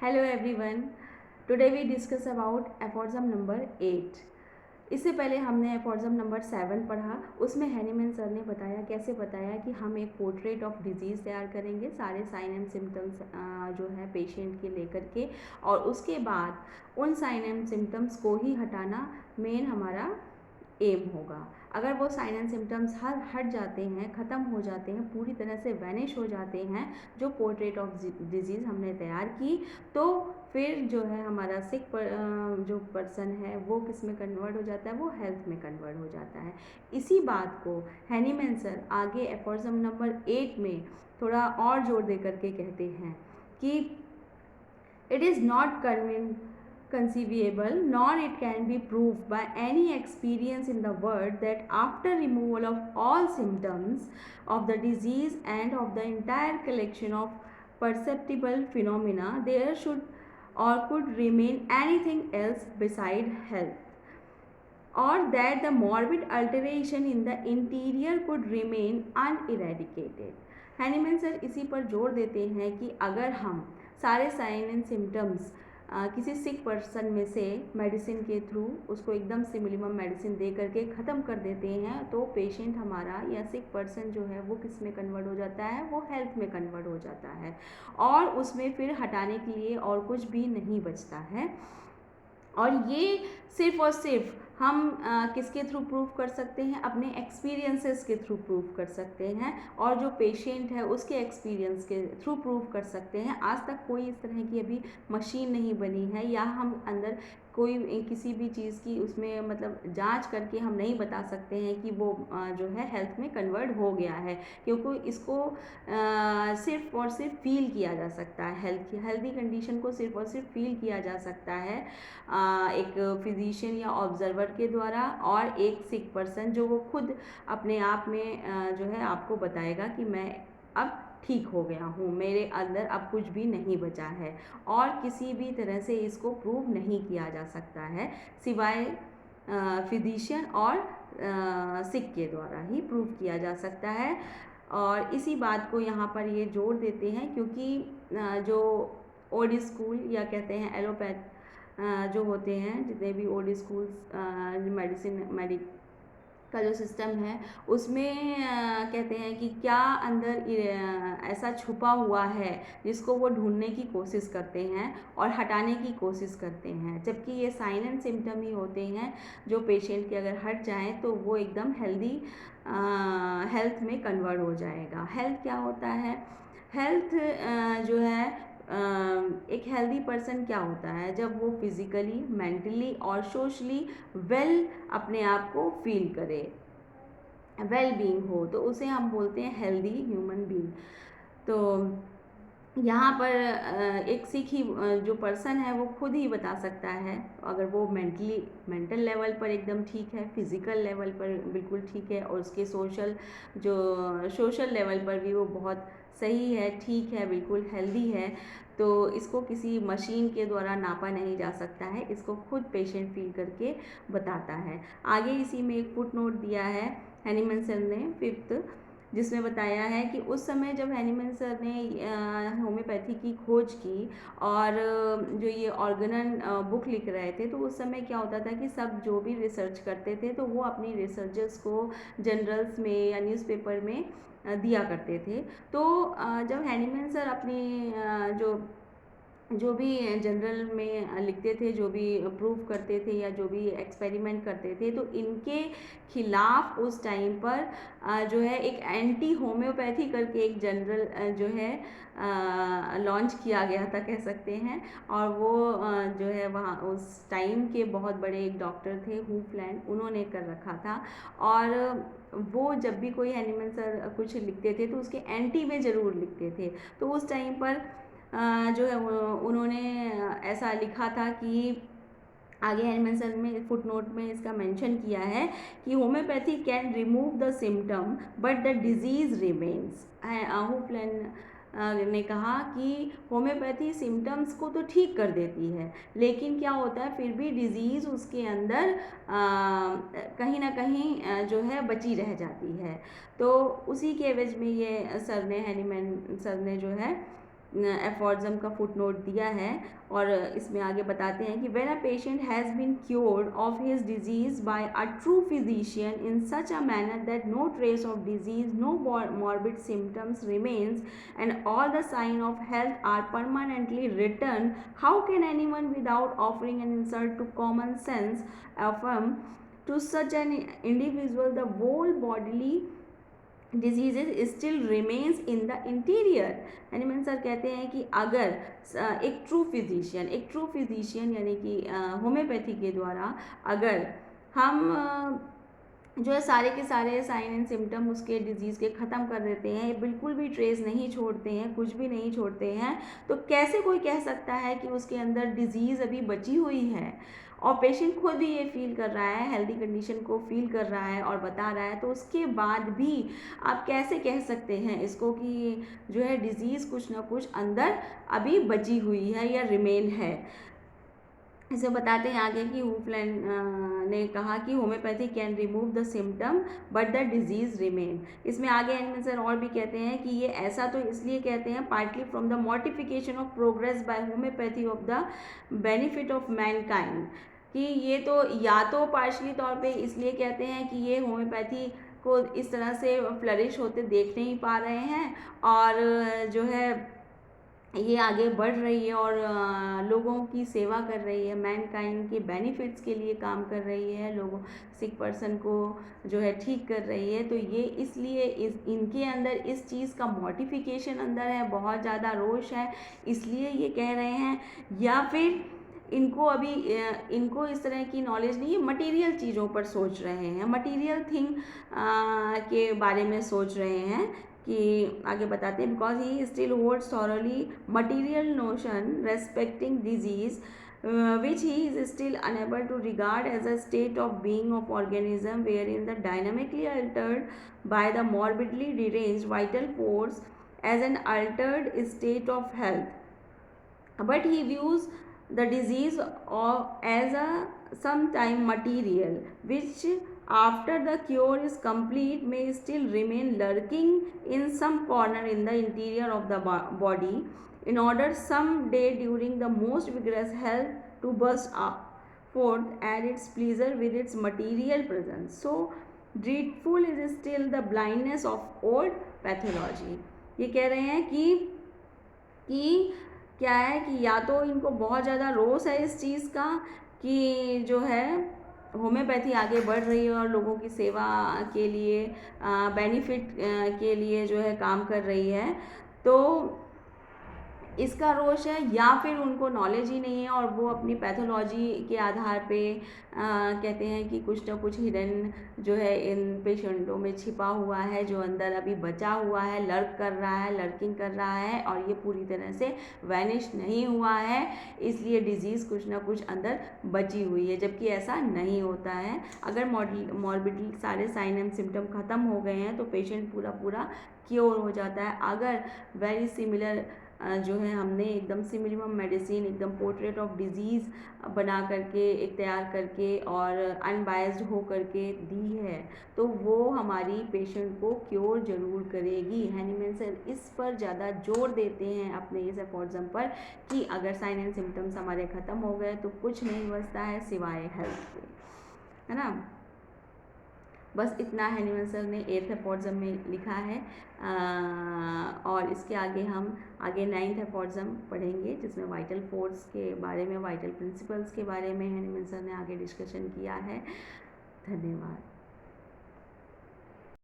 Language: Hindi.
Hello everyone, today we discuss about aphorism number 8। इससे पहले हमने एफोर्जम नंबर 7 पढ़ा। उसमें हैनीमैन सर ने कैसे बताया कि हम एक पोर्ट्रेट ऑफ डिजीज़ तैयार करेंगे, सारे साइन एंड सिम्टम्स जो है पेशेंट के लेकर के, और उसके बाद उन साइन एंड सिम्टम्स को ही हटाना मेन हमारा एम होगा। अगर वो साइन एंड सिम्टम्स हट जाते हैं, ख़त्म हो जाते हैं, पूरी तरह से वैनिश हो जाते हैं, जो पोर्ट्रेट ऑफ डिजीज़ हमने तैयार की, तो फिर जो है हमारा जो पर्सन है वो किस में कन्वर्ट हो जाता है, वो हेल्थ में कन्वर्ट हो जाता है। इसी बात को हैनीमैन सर आगे एफोर्जम नंबर 8 में थोड़ा और जोर दे करके कहते हैं कि it is not conceivable, nor it can be proved by any experience in the world that after removal of all symptoms of the disease and of the entire collection of perceptible phenomena, there should or could remain anything else beside health, or that the morbid alteration in the interior could remain uneradicated. Hahnemann sir इसी पर जोर देते हैं कि अगर हम सारे साइन एंड सिम्टम्स किसी सिक पर्सन में से मेडिसिन के थ्रू उसको एकदम से मिनिमम मेडिसिन दे करके ख़त्म कर देते हैं, तो पेशेंट हमारा या सिक पर्सन जो है वो किस में कन्वर्ट हो जाता है, वो हेल्थ में कन्वर्ट हो जाता है, और उसमें फिर हटाने के लिए और कुछ भी नहीं बचता है। और ये सिर्फ और सिर्फ हम किसके थ्रू प्रूव कर सकते हैं, अपने एक्सपीरियंसेस के थ्रू प्रूव कर सकते हैं, और जो पेशेंट है उसके एक्सपीरियंस के थ्रू प्रूव कर सकते हैं। आज तक कोई इस तरह की अभी मशीन नहीं बनी है, या हम अंदर कोई किसी भी चीज़ की उसमें मतलब जांच करके हम नहीं बता सकते हैं कि वो जो है हेल्थ में कन्वर्ट हो गया है, क्योंकि इसको सिर्फ और सिर्फ फील किया जा सकता है। हेल्दी कंडीशन को सिर्फ और सिर्फ फील किया जा सकता है एक फिजिशियन या ऑब्जर्वर के द्वारा, और एक सिक पर्सन जो वो खुद अपने आप में जो है आपको बताएगा कि मैं अब ठीक हो गया हूँ, मेरे अंदर अब कुछ भी नहीं बचा है, और किसी भी तरह से इसको प्रूव नहीं किया जा सकता है सिवाय फिजिशियन और सिक के द्वारा ही प्रूव किया जा सकता है। और इसी बात को यहाँ पर ये जोड़ देते हैं, क्योंकि जो ओल्ड स्कूल या कहते हैं एलोपैथ जो होते हैं, जितने भी ओल्ड स्कूल्स का जो सिस्टम है उसमें कहते हैं कि क्या अंदर ऐसा छुपा हुआ है जिसको वो ढूंढने की कोशिश करते हैं और हटाने की कोशिश करते हैं, जबकि ये साइन एंड सिम्टम ही होते हैं जो पेशेंट के अगर हट जाएं तो वो एकदम हेल्थ में कन्वर्ट हो जाएगा। हेल्थ क्या होता है? हेल्थ जो है एक हेल्दी पर्सन क्या होता है, जब वो फिज़िकली, मेंटली और सोशली वेल अपने आप को फील करे, वेल बीइंग हो, तो उसे हम बोलते हैं हेल्दी ह्यूमन बीइंग। तो यहाँ पर एक सिख ही जो पर्सन है वो खुद ही बता सकता है, अगर वो मेंटल लेवल पर एकदम ठीक है, फिज़िकल लेवल पर बिल्कुल ठीक है, और उसके सोशल लेवल पर भी वो बहुत सही है, ठीक है, बिल्कुल हेल्दी है, तो इसको किसी मशीन के द्वारा नापा नहीं जा सकता है, इसको खुद पेशेंट फील करके बताता है। आगे इसी में एक फुट नोट दिया है हैनीमैन सर ने 5th, जिसमें बताया है कि उस समय जब हैनीमैन सर ने होम्योपैथी की खोज की और जो ये ऑर्गेनन बुक लिख रहे थे, तो उस समय क्या होता था कि सब जो भी रिसर्च करते थे तो वो अपनी रिसर्चेस को जर्नल्स में या न्यूज़पेपर में दिया करते थे। तो जब हैनीमैन सर अपनी जो भी जनरल में लिखते थे, जो भी प्रूफ करते थे या जो भी एक्सपेरिमेंट करते थे, तो इनके खिलाफ उस टाइम पर जो है एक एंटी होम्योपैथी करके एक जनरल जो है लॉन्च किया गया था, कह सकते हैं। और वो जो है वहाँ उस टाइम के बहुत बड़े एक डॉक्टर थे हुफलैंड, उन्होंने कर रखा था। और वो जब भी कोई हैनीमैन सर कुछ लिखते थे तो उसके एंटी में ज़रूर लिखते थे। तो उस टाइम पर जो है उन्होंने ऐसा लिखा था कि आगे हैनीमैन सर में फुट नोट में इसका मेंशन किया है कि homoeopathy can remove the symptom but the disease remains. Hufeland ने कहा कि होम्योपैथी सिम्टम्स को तो ठीक कर देती है, लेकिन क्या होता है फिर भी डिजीज़ उसके अंदर कहीं ना कहीं जो है बची रह जाती है। तो उसी के एवज में ये हैनीमैन सर ने जो है एफॉर्जम का फुटनोट दिया है और इसमें आगे बताते हैं कि when a patient has been cured of his disease by a true physician in such a manner that no trace of disease, no morbid symptoms remains, and all the sign of health are permanently returned, how can anyone without offering an insult to common sense affirm to such an individual the whole bodily diseases still remains in the interior. Hahnemann sir कहते हैं कि अगर एक ट्रू फिजिशियन यानी कि होम्योपैथी के द्वारा अगर हम जो है सारे के सारे साइन एंड सिम्टम उसके डिजीज़ के ख़त्म कर देते हैं, बिल्कुल भी ट्रेस नहीं छोड़ते हैं, कुछ भी नहीं छोड़ते हैं, तो कैसे कोई कह सकता है कि उसके अंदर डिजीज़ अभी बची हुई है। और पेशेंट खुद ही ये फील कर रहा है, हेल्दी कंडीशन को फील कर रहा है और बता रहा है, तो उसके बाद भी आप कैसे कह सकते हैं इसको कि जो है डिजीज़ कुछ ना कुछ अंदर अभी बची हुई है या रिमेन है। इसे बताते हैं आगे कि हुफलैंड ने कहा कि homoeopathy can remove the symptom but the disease remain. इसमें आगे हैनीमैन सर और भी कहते हैं कि ये ऐसा तो इसलिए कहते हैं partly from the modification of progress by homeopathy of the benefit of mankind, कि ये तो या तो पार्शली तौर पे इसलिए कहते हैं कि ये होम्योपैथी को इस तरह से फ्लरिश होते देख नहीं पा रहे हैं और जो है ये आगे बढ़ रही है और लोगों की सेवा कर रही है, मैनकाइंड के बेनिफिट्स के लिए काम कर रही है, लोगों सिक पर्सन को जो है ठीक कर रही है। तो ये इसलिए इनके अंदर इस चीज़ का मॉडिफिकेशन अंदर है, बहुत ज़्यादा रोष है, इसलिए ये कह रहे हैं, या फिर इनको अभी इनको इस तरह की नॉलेज नहीं है, मटेरियल चीज़ों पर सोच रहे हैं, मटेरियल थिंग के बारे में सोच रहे हैं कि आगे बताते हैं because he still holds thoroughly material notion respecting disease which he is still unable to regard as a state of being of organism wherein the dynamically altered by the morbidly deranged vital force as an altered state of health, but he views the disease as a sometime material which after the cure is complete may still remain lurking in some corner in the interior of the body in order some day during the most vigorous health to burst forth at its pleasure with its material presence. So dreadful is still the blindness of old pathology। ये कह रहे हैं कि क्या है कि या तो इनको बहुत ज़्यादा रोष है इस चीज़ का कि जो है होम्योपैथी आगे बढ़ रही है और लोगों की सेवा के लिए बेनिफिट के लिए जो है काम कर रही है, तो इसका रोष है, या फिर उनको नॉलेज ही नहीं है और वो अपनी पैथोलॉजी के आधार पे कहते हैं कि कुछ ना कुछ हिडन जो है इन पेशेंटों में छिपा हुआ है, जो अंदर अभी बचा हुआ है, लर्क कर रहा है, लर्किंग कर रहा है और ये पूरी तरह से वैनिश नहीं हुआ है, इसलिए डिजीज़ कुछ ना कुछ अंदर बची हुई है, जबकि ऐसा नहीं होता है। अगर मॉर्बिडली सारे साइन एंड सिम्टम ख़त्म हो गए हैं तो पेशेंट पूरा क्योर हो जाता है। अगर वेरी सिमिलर जो है हमने एकदम से मिनिमम मेडिसिन, एकदम पोर्ट्रेट ऑफ डिजीज़ बना करके एक तैयार करके और अनबायस्ड हो करके दी है, तो वो हमारी पेशेंट को क्योर ज़रूर करेगी। हैनीमैन सर इस पर ज़्यादा जोर देते हैं अपने इस एफॉर्जम पर कि अगर साइन एंड सिम्टम्स हमारे ख़त्म हो गए तो कुछ नहीं बचता है सिवाय हेल्थ के, है ना। बस इतना हैनीमैन सर ने 8th एफॉर्जम में लिखा है और इसके आगे हम आगे 9th एफॉर्जम पढ़ेंगे जिसमें वाइटल फोर्स के बारे में, वाइटल प्रिंसिपल्स के बारे में हैनीमैन सर ने आगे डिस्कशन किया है। धन्यवाद।